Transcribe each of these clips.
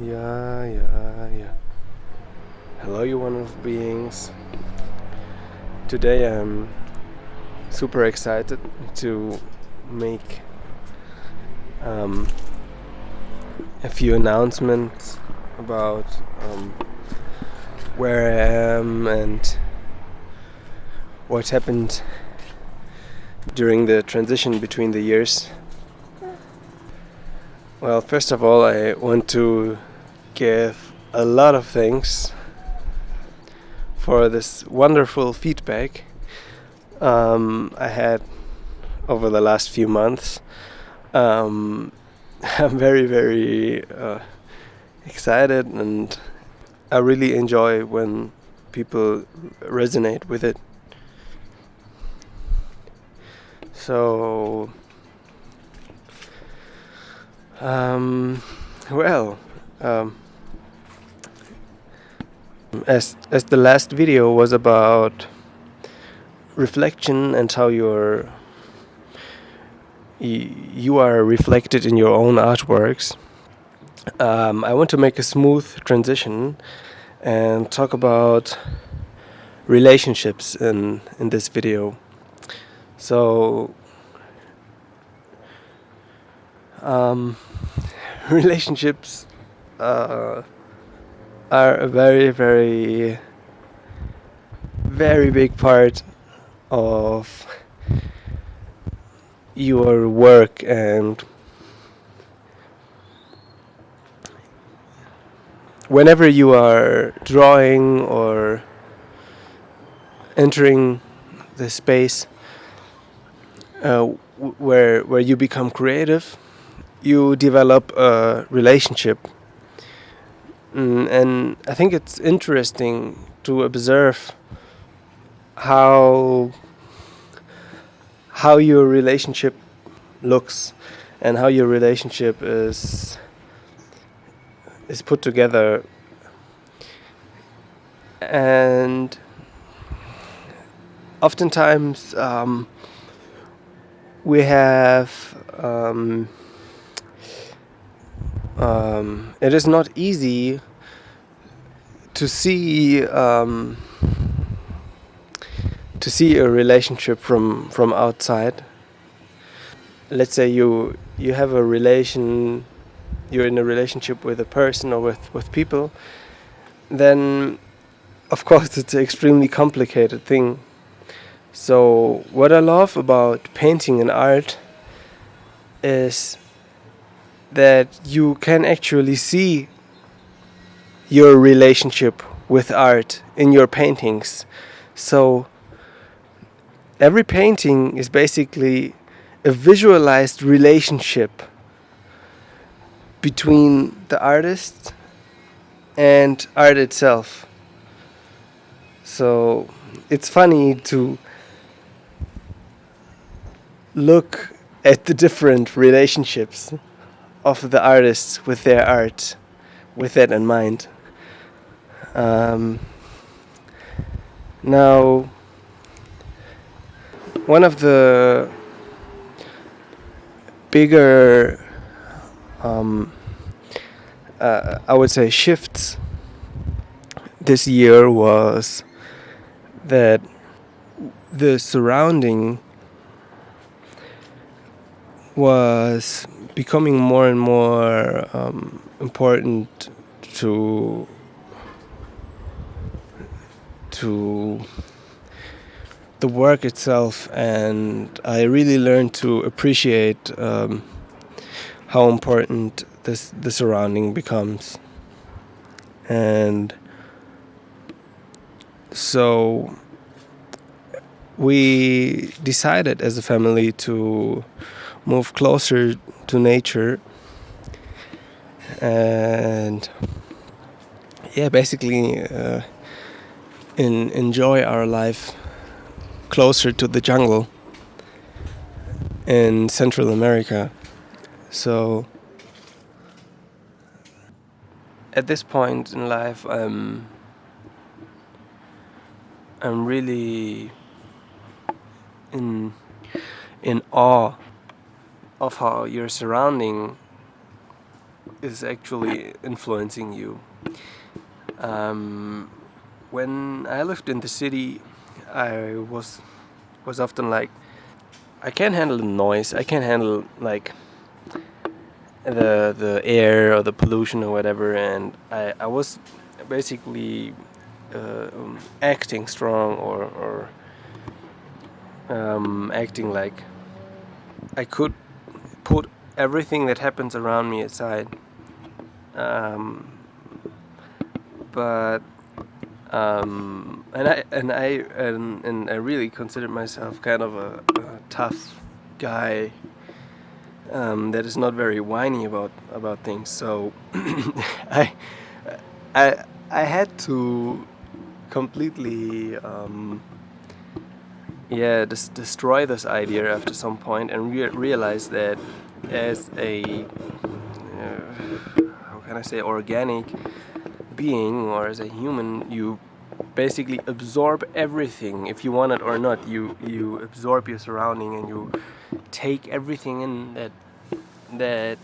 Yeah. Hello, you wonderful beings. Today I'm super excited to make a few announcements about where I am and what happened during the transition between the years. Well, first of all, I want to give a lot of thanks for this wonderful feedback I had over the last few months. I'm very excited, and I really enjoy when people resonate with it. So, as the last video was about reflection and how you are reflected in your own artworks, I want to make a smooth transition and talk about relationships in this video. So relationships are a very big part of your work, and whenever you are drawing or entering the space where you become creative, you develop a relationship. And I think it's interesting to observe how your relationship looks and how your relationship is put together. And oftentimes we have it is not easy to see a relationship from outside. Let's say you have a relation, you're in a relationship with a person or with people, then of course it's an extremely complicated thing. So what I love about painting and art is that you can actually see your relationship with art in your paintings. So every painting is basically a visualized relationship between the artist and art itself. So it's funny to look at the different relationships of the artists with their art, with that in mind. Now, one of the bigger, I would say, shifts this year was that the surrounding was becoming more and more important to the work itself, and I really learned to appreciate how important the surrounding becomes. And so we decided as a family to move closer to nature and basically enjoy our life closer to the jungle in Central America. So at this point in life, I'm really in awe of how your surrounding is actually influencing you. When I lived in the city, I was often like, I can't handle the noise. I can't handle like the air or the pollution or whatever, and I was basically acting strong or acting like I could put everything that happens around me aside. But and I really considered myself kind of a tough guy that is not very whiny about things. So I I I had to completely destroy this idea after some point and realize that as a how can I say organic being or as a human, you basically absorb everything. If you want it or not, you absorb your surrounding and you take everything in that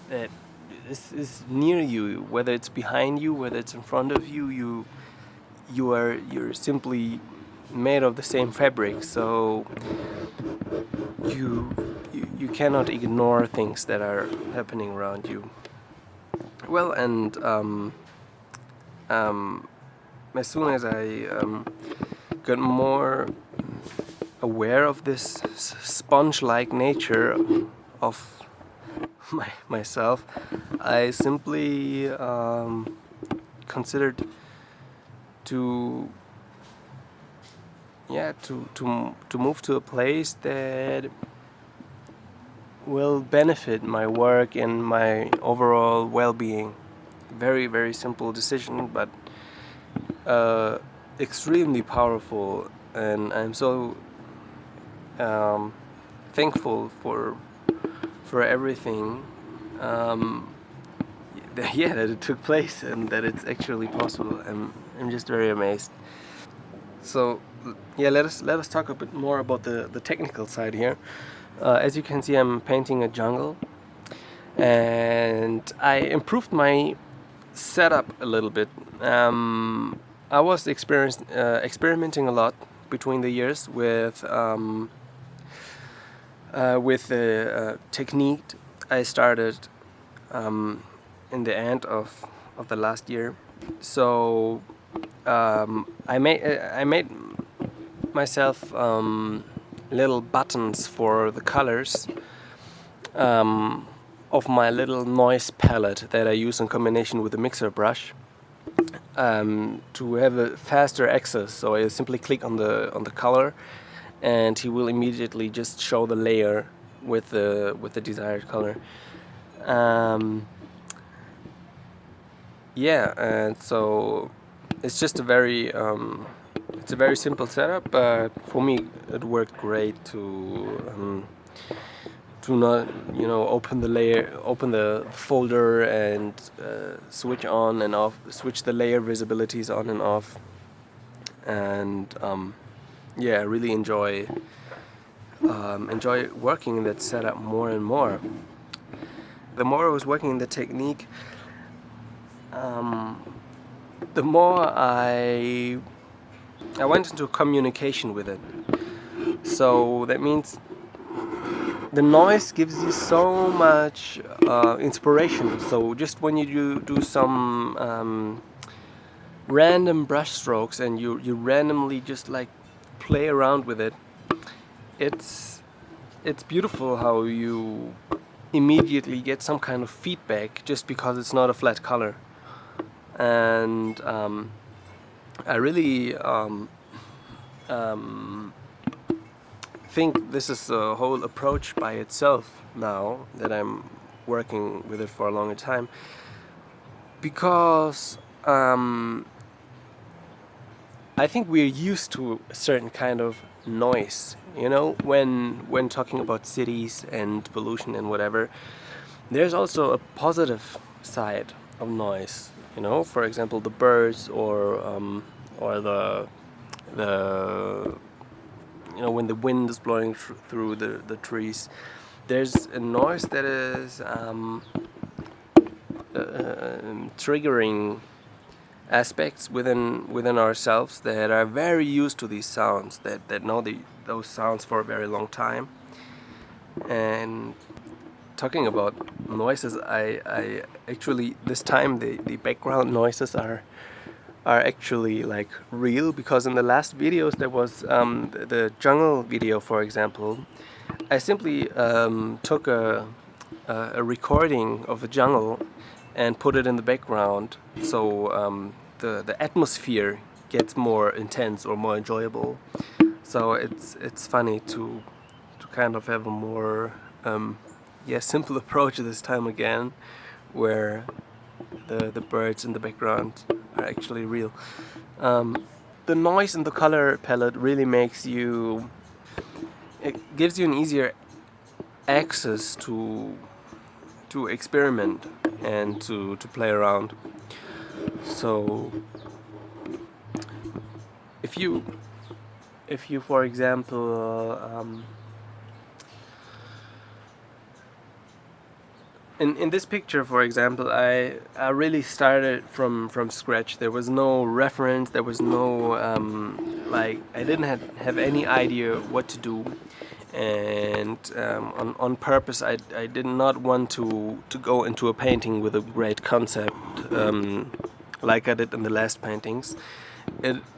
is near you, whether it's behind you, whether it's in front of you. You're simply made of the same fabric, so you cannot ignore things that are happening around you. Well, and as soon as I got more aware of this sponge-like nature of myself, I simply considered to move to a place that will benefit my work and my overall well-being. Very, very simple decision, but extremely powerful, and I'm so thankful for everything that it took place and that it's actually possible. I'm just very amazed. So let us talk a bit more about the technical side here. As you can see, I'm painting a jungle, and I improved my setup a little bit. I was experimenting a lot between the years with the technique I started in the end of the last year. So I made myself little buttons for the colors of my little noise palette that I use in combination with the mixer brush to have a faster access. So I simply click on the color, and he will immediately just show the layer with the desired color. And so it's just a very simple setup, but for me it worked great to not open the folder and switch on and off, switch the layer visibilities on and off, and I really enjoy working in that setup more and more. The more I was working in the technique, the more I went into communication with it. So that means the noise gives you so much inspiration. So just when you do some random brush strokes and you randomly just like play around with it, it's beautiful how you immediately get some kind of feedback just because it's not a flat color. And I really think this is a whole approach by itself now that I'm working with it for a longer time, because I think we're used to a certain kind of noise, when talking about cities and pollution and whatever. There's also a positive side of noise, for example the birds or the when the wind is blowing through the trees. There's a noise that is triggering aspects within ourselves that are very used to these sounds, that know those sounds for a very long time. And talking about noises, I actually this time the background noises are actually like real, because in the last videos there was the jungle video, for example. I simply took a recording of the jungle and put it in the background, so the atmosphere gets more intense or more enjoyable. So it's funny to kind of have a more simple approach this time again, where the birds in the background are actually real. The noise and the color palette really it gives you an easier access to experiment and to play around. So if you for example in this picture, for example, I really started from scratch. There was no reference, there was no I didn't have any idea what to do, and on purpose I did not want to go into a painting with a great concept like I did in the last paintings.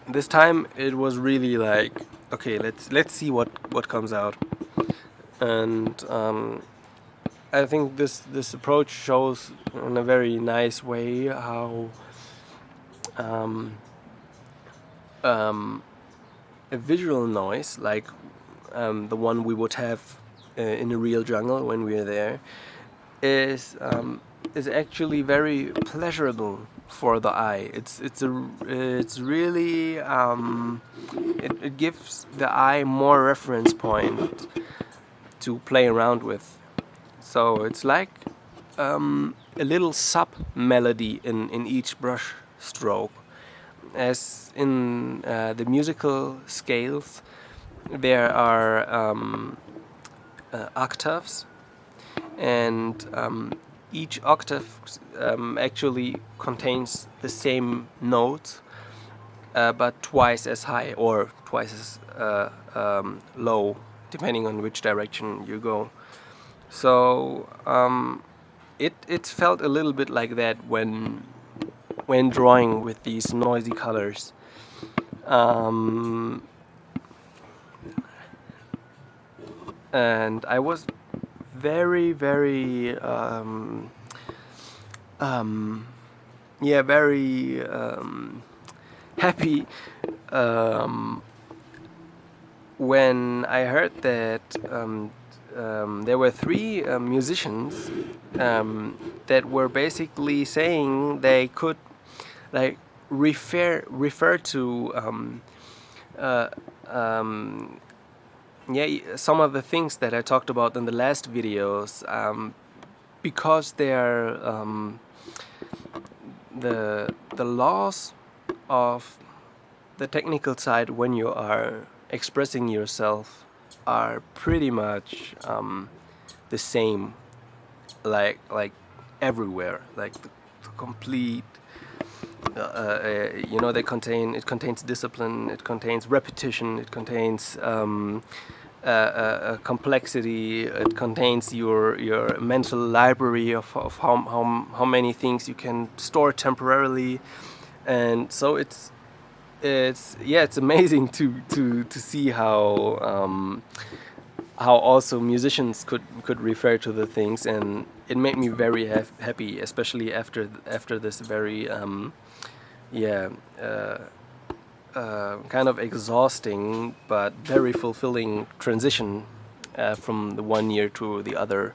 This time it was really like, okay, let's see what comes out. And I think this approach shows in a very nice way how a visual noise, like the one we would have in a real jungle when we are there, is actually very pleasurable for the eye. It's really it gives the eye more reference point to play around with. So it's like a little sub melody in each brush stroke. As in the musical scales, there are octaves, and each octave actually contains the same note, but twice as high or twice as low, depending on which direction you go. So it felt a little bit like that when drawing with these noisy colors. And I was very very happy when I heard that there were three musicians that were basically saying they could like refer to some of the things that I talked about in the last videos, because they are the laws of the technical side when you are expressing yourself are pretty much the same, like everywhere, like the complete it contains discipline, it contains repetition, it contains complexity, it contains your mental library of how many things you can store temporarily. And so it's amazing to see how also musicians could refer to the things, and it made me very happy, especially after this very kind of exhausting but very fulfilling transition from the one year to the other.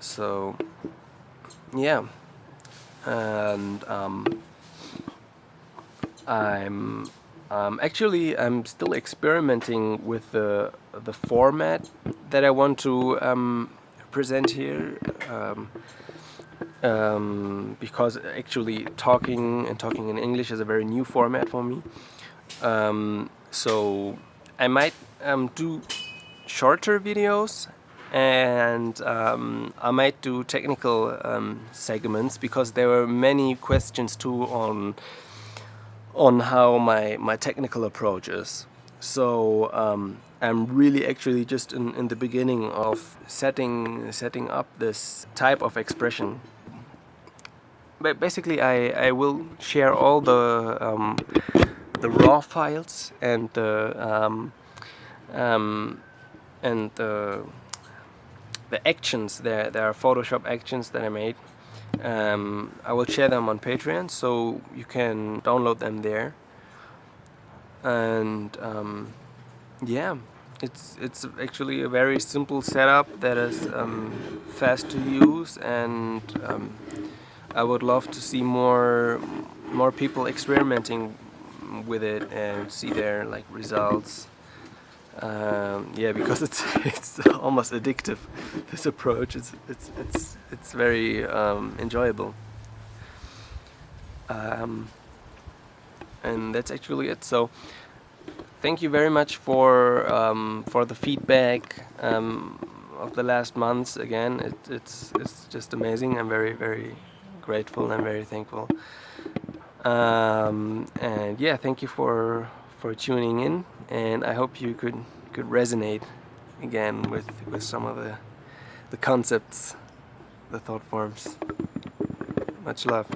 So yeah, and I'm still experimenting with the format that I want to present here, because actually talking in English is a very new format for me. So I might do shorter videos and I might do technical segments, because there were many questions too on how my technical approach is. So I'm really actually just in the beginning of setting up this type of expression. But basically, I will share all the raw files and the actions. There are Photoshop actions that I made. I will share them on Patreon, so you can download them there. And yeah, it's actually a very simple setup that is fast to use, and I would love to see more people experimenting with it and see their like results. Yeah, because it's almost addictive. This approach, it's very enjoyable. And that's actually it. So thank you very much for the feedback of the last months. Again, it's just amazing. I'm very grateful and very thankful. And yeah, thank you for tuning in, and I hope you could resonate again with some of the concepts, the thought forms. Much love.